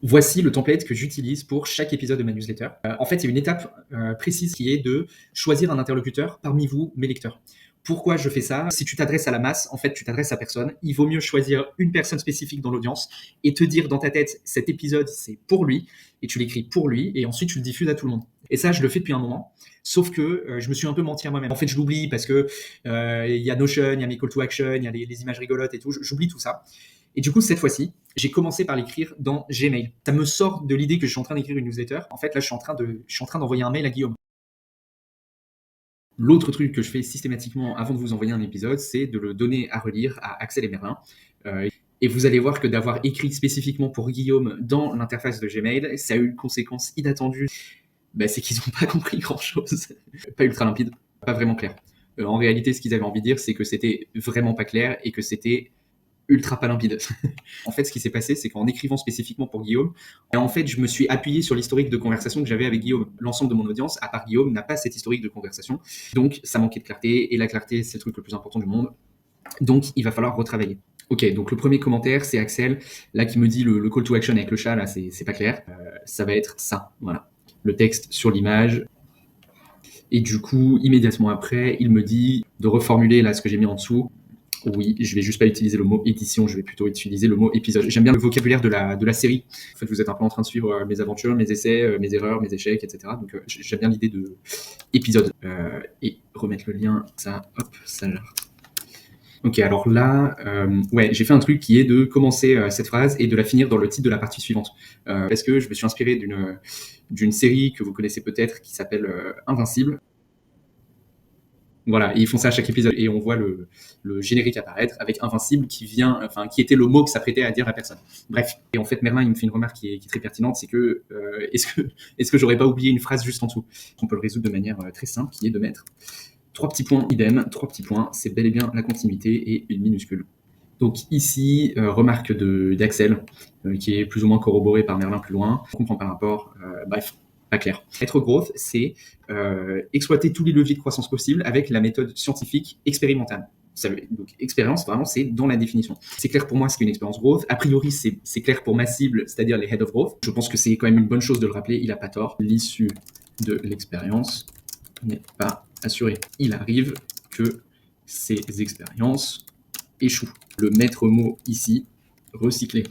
Voici le template que j'utilise pour chaque épisode de ma newsletter. En fait, il y a une étape précise qui est de choisir un interlocuteur parmi vous, mes lecteurs. Pourquoi je fais ça? Si tu t'adresses à la masse, en fait, tu t'adresses à personne. Il vaut mieux choisir une personne spécifique dans l'audience et te dire dans ta tête, cet épisode, c'est pour lui, et tu l'écris pour lui, et ensuite tu le diffuses à tout le monde. Et ça, je le fais depuis un moment. Sauf que je me suis un peu menti à moi-même. En fait, je l'oublie parce que il y a Notion, il y a mes call to action, il y a les images rigolotes et tout. J'oublie tout ça. Et du coup, cette fois-ci, j'ai commencé par l'écrire dans Gmail. Ça me sort de l'idée que je suis en train d'écrire une newsletter. En fait, là, je suis en train d'envoyer un mail à Guillaume. L'autre truc que je fais systématiquement avant de vous envoyer un épisode, c'est de le donner à relire à Axel et Merlin. Et vous allez voir que d'avoir écrit spécifiquement pour Guillaume dans l'interface de Gmail, ça a eu une conséquence inattendue. C'est qu'ils n'ont pas compris grand-chose. Pas ultra limpide, pas vraiment clair. En réalité, ce qu'ils avaient envie de dire, c'est que c'était vraiment pas clair et que c'était ultra pas limpide. En fait, ce qui s'est passé, c'est qu'en écrivant spécifiquement pour Guillaume, en fait, je me suis appuyé sur l'historique de conversation que j'avais avec Guillaume. L'ensemble de mon audience, à part Guillaume, n'a pas cet historique de conversation. Donc, ça manquait de clarté, et la clarté, c'est le truc le plus important du monde. Donc, il va falloir retravailler. Ok, donc le premier commentaire, c'est Axel, là, qui me dit le call to action avec le chat, là, c'est pas clair. Ça va être ça, voilà. Le texte sur l'image. Et du coup, immédiatement après, il me dit de reformuler là ce que j'ai mis en dessous. Oui, je vais juste pas utiliser le mot édition, je vais plutôt utiliser le mot épisode. J'aime bien le vocabulaire de la série. En fait, vous êtes un peu en train de suivre mes aventures, mes essais, mes erreurs, mes échecs, etc. Donc, j'aime bien l'idée de épisode. Et remettre le lien, ça, hop, ça là. Ok, alors là, ouais, j'ai fait un truc qui est de commencer cette phrase et de la finir dans le titre de la partie suivante. Parce que je me suis inspiré d'une série que vous connaissez peut-être qui s'appelle Invincible. Voilà, et ils font ça à chaque épisode et on voit le générique apparaître avec Invincible qui était le mot que s'apprêtait à dire la personne. Bref, et en fait Merlin il me fait une remarque qui est très pertinente, c'est que est-ce que j'aurais pas oublié une phrase juste en dessous? On peut le résoudre de manière très simple, qui est de mettre 3 petits points idem, 3 petits points, c'est bel et bien la continuité et une minuscule. Donc ici, remarque d'Axel, qui est plus ou moins corroborée par Merlin plus loin. On comprend pas le rapport. Bref, pas clair. Être growth, c'est exploiter tous les leviers de croissance possibles avec la méthode scientifique expérimentale. Donc expérience, vraiment, c'est dans la définition. C'est clair pour moi ce qu'est une expérience growth. A priori, c'est clair pour ma cible, c'est-à-dire les head of growth. Je pense que c'est quand même une bonne chose de le rappeler, il n'a pas tort. L'issue de l'expérience n'est pas assurée. Il arrive que ces expériences échoue. Le maître mot ici, recycler.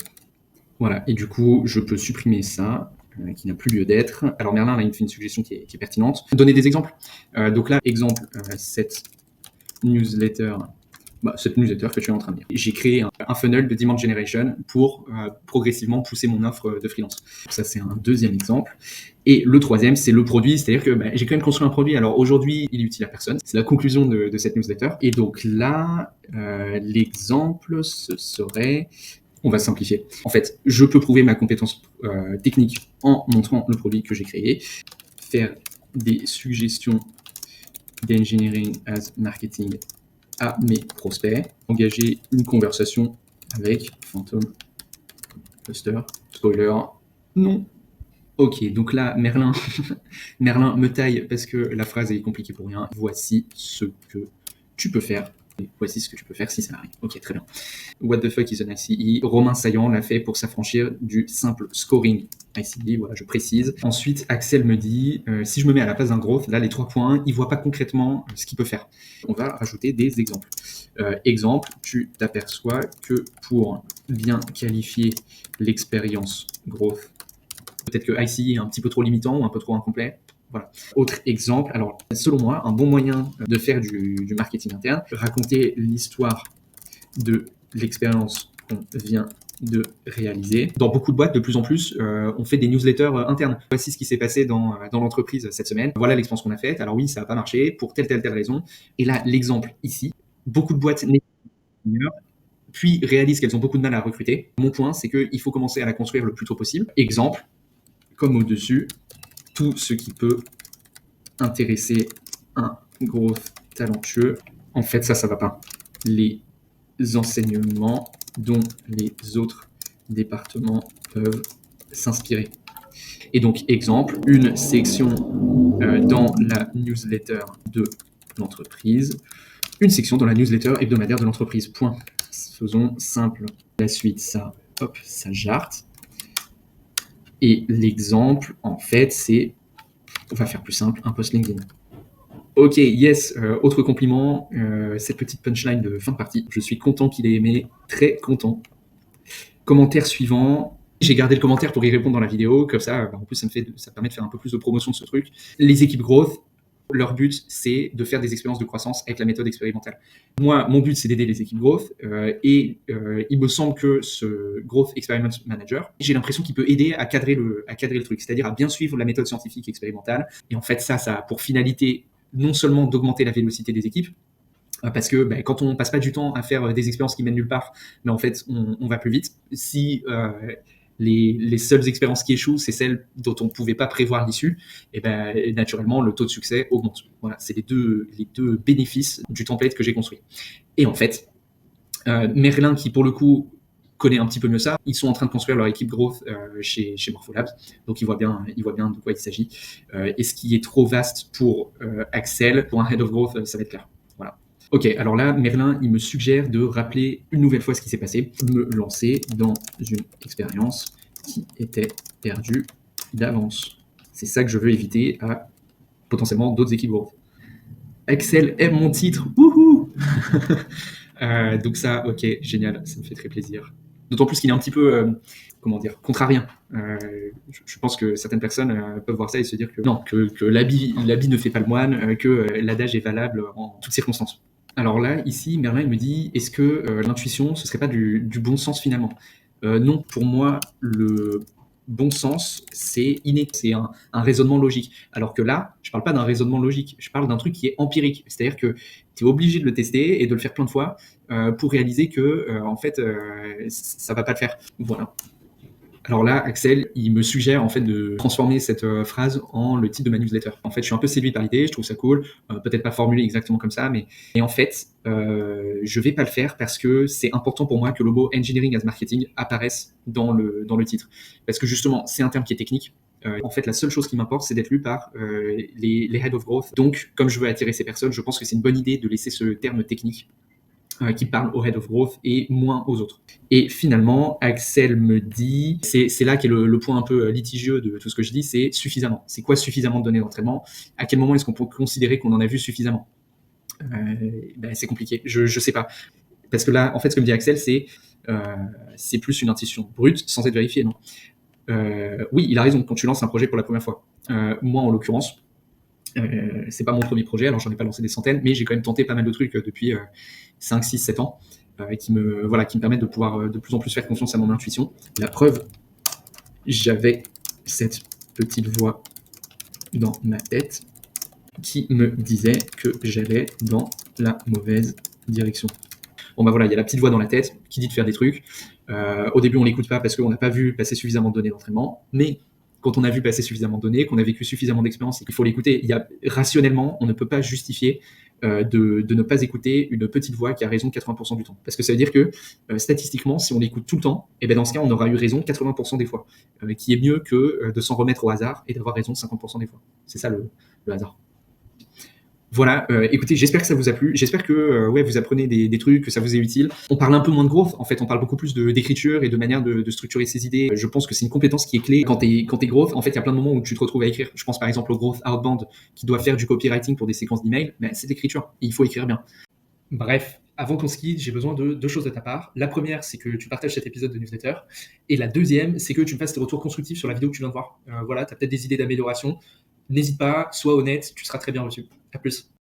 Voilà, et du coup, je peux supprimer ça, qui n'a plus lieu d'être. Alors Merlin, là, il me fait une suggestion qui est pertinente. Donner des exemples. Donc là, exemple, cette newsletter que tu es en train de lire. J'ai créé un funnel de demand generation pour progressivement pousser mon offre de freelance. Ça, c'est un deuxième exemple. Et le troisième, c'est le produit, c'est-à-dire que j'ai quand même construit un produit. Alors aujourd'hui, il est utile à personne. C'est la conclusion de cette newsletter. Et donc là, l'exemple, ce serait... On va simplifier. En fait, je peux prouver ma compétence technique en montrant le produit que j'ai créé, faire des suggestions d'engineering as marketing à mes prospects, engager une conversation avec Phantom Buster. Spoiler, non. Ok, donc là, Merlin, Merlin me taille parce que la phrase est compliquée pour rien. Voici ce que tu peux faire. Et voici ce que tu peux faire si ça arrive. Ok, très bien. What the fuck is an ICE? Romain Saillant l'a fait pour s'affranchir du simple scoring ICE, voilà, je précise. Ensuite, Axel me dit, si je me mets à la place d'un growth, là, les 3 points, il voit pas concrètement ce qu'il peut faire. On va rajouter des exemples. Exemple, tu t'aperçois que pour bien qualifier l'expérience growth, peut-être que ICE est un petit peu trop limitant ou un peu trop incomplet. Voilà. Autre exemple, alors selon moi, un bon moyen de faire du marketing interne, raconter l'histoire de l'expérience qu'on vient de réaliser. Dans beaucoup de boîtes, de plus en plus, on fait des newsletters internes. Voici ce qui s'est passé dans l'entreprise cette semaine. Voilà l'expérience qu'on a faite. Alors oui, ça n'a pas marché pour telle raison. Et là, l'exemple ici, beaucoup de boîtes puis réalisent qu'elles ont beaucoup de mal à recruter. Mon point, c'est qu'il faut commencer à la construire le plus tôt possible. Exemple, comme au-dessus, tout ce qui peut intéresser un growth talentueux. En fait, ça va pas. Les enseignements dont les autres départements peuvent s'inspirer. Et donc, exemple, une section dans la newsletter de l'entreprise, une section dans la newsletter hebdomadaire de l'entreprise. Point. Faisons simple. La suite, ça, hop, ça jarte. Et l'exemple, en fait, c'est, on va faire plus simple, un post LinkedIn. Ok, yes, autre compliment, cette petite punchline de fin de partie. Je suis content qu'il ait aimé, très content. Commentaire suivant. J'ai gardé le commentaire pour y répondre dans la vidéo, comme ça, en plus, ça me permet de faire un peu plus de promotion de ce truc. Les équipes growth, leur but, c'est de faire des expériences de croissance avec la méthode expérimentale. Moi, mon but, c'est d'aider les équipes growth, et il me semble que ce Growth Experiment Manager, j'ai l'impression qu'il peut aider à cadrer le truc, c'est-à-dire à bien suivre la méthode scientifique expérimentale. Et en fait, ça a pour finalité non seulement d'augmenter la vélocité des équipes, parce que quand on passe pas du temps à faire des expériences qui mènent nulle part, mais en fait on va plus vite. Si les seules expériences qui échouent, c'est celles dont on ne pouvait pas prévoir l'issue, et naturellement le taux de succès augmente. Voilà, c'est les deux bénéfices du template que j'ai construit. Et en fait, Merlin, qui pour le coup connaît un petit peu mieux ça, ils sont en train de construire leur équipe growth chez Morpholabs, donc ils voient bien de quoi il s'agit. Et ce qui est trop vaste pour Axel, pour un head of growth, ça va être clair. Voilà. Ok, alors là, Merlin, il me suggère de rappeler une nouvelle fois ce qui s'est passé, me lancer dans une expérience qui était perdue d'avance. C'est ça que je veux éviter à potentiellement d'autres équipes growth. Axel aime mon titre, wouhou. Donc ça, ok, génial, ça me fait très plaisir. D'autant plus qu'il est un petit peu, contrarien. Je pense que certaines personnes peuvent voir ça et se dire que non, que l'habit ne fait pas le moine, que l'adage est valable en toutes circonstances. Alors là, ici, Merlin il me dit, est-ce que l'intuition, ce serait pas du bon sens finalement? Non, pour moi, le bon sens, c'est inné, c'est un raisonnement logique. Alors que là, je parle pas d'un raisonnement logique, je parle d'un truc qui est empirique. C'est-à-dire que tu es obligé de le tester et de le faire plein de fois pour réaliser que, en fait, ça va pas le faire. Voilà. Alors là, Axel, il me suggère en fait de transformer cette phrase en le titre de ma newsletter. En fait, je suis un peu séduit par l'idée, je trouve ça cool, peut-être pas formulé exactement comme ça, mais et en fait, je vais pas le faire parce que c'est important pour moi que le mot engineering as marketing apparaisse dans le titre, parce que justement, c'est un terme qui est technique. En fait, la seule chose qui m'importe, c'est d'être lu par les head of growth. Donc, comme je veux attirer ces personnes, je pense que c'est une bonne idée de laisser ce terme technique qui parle au head of growth et moins aux autres. Et finalement, Axel me dit, c'est là qu'est le point un peu litigieux de tout ce que je dis, c'est suffisamment. C'est quoi suffisamment de données d'entraînement? À quel moment est-ce qu'on peut considérer qu'on en a vu suffisamment? C'est compliqué, je sais pas. Parce que là, en fait, ce que me dit Axel, c'est plus une intuition brute sans être vérifiée, non? Oui, il a raison, quand tu lances un projet pour la première fois. Moi, en l'occurrence, c'est pas mon premier projet, alors j'en ai pas lancé des centaines, mais j'ai quand même tenté pas mal de trucs depuis 5, 6, 7 ans, qui me permettent de pouvoir de plus en plus faire confiance à mon intuition. La preuve, j'avais cette petite voix dans ma tête qui me disait que j'allais dans la mauvaise direction. Bon voilà, il y a la petite voix dans la tête qui dit de faire des trucs. Au début, on l'écoute pas parce qu'on n'a pas vu passer suffisamment de données d'entraînement, mais quand on a vu passer suffisamment de données, qu'on a vécu suffisamment d'expériences, il faut l'écouter. Rationnellement, on ne peut pas justifier de ne pas écouter une petite voix qui a raison 80% du temps. Parce que ça veut dire que statistiquement, si on l'écoute tout le temps, et dans ce cas, on aura eu raison 80% des fois, qui est mieux que de s'en remettre au hasard et d'avoir raison 50% des fois. C'est ça le hasard. Voilà, écoutez, j'espère que ça vous a plu. J'espère que vous apprenez des trucs, que ça vous est utile. On parle un peu moins de growth, en fait, on parle beaucoup plus d'écriture et de manière de structurer ses idées. Je pense que c'est une compétence qui est clé quand t'es growth. En fait, il y a plein de moments où tu te retrouves à écrire. Je pense par exemple au growth outbound qui doit faire du copywriting pour des séquences d'emails, mais c'est l'écriture. Il faut écrire bien. Bref, avant qu'on se quitte, j'ai besoin de deux choses de ta part. La première, c'est que tu partages cet épisode de newsletter. Et la deuxième, c'est que tu me fasses tes retours constructifs sur la vidéo que tu viens de voir. Voilà, tu as peut-être des idées d'amélioration. N'hésite pas, sois honnête, tu seras très bien reçu. À plus.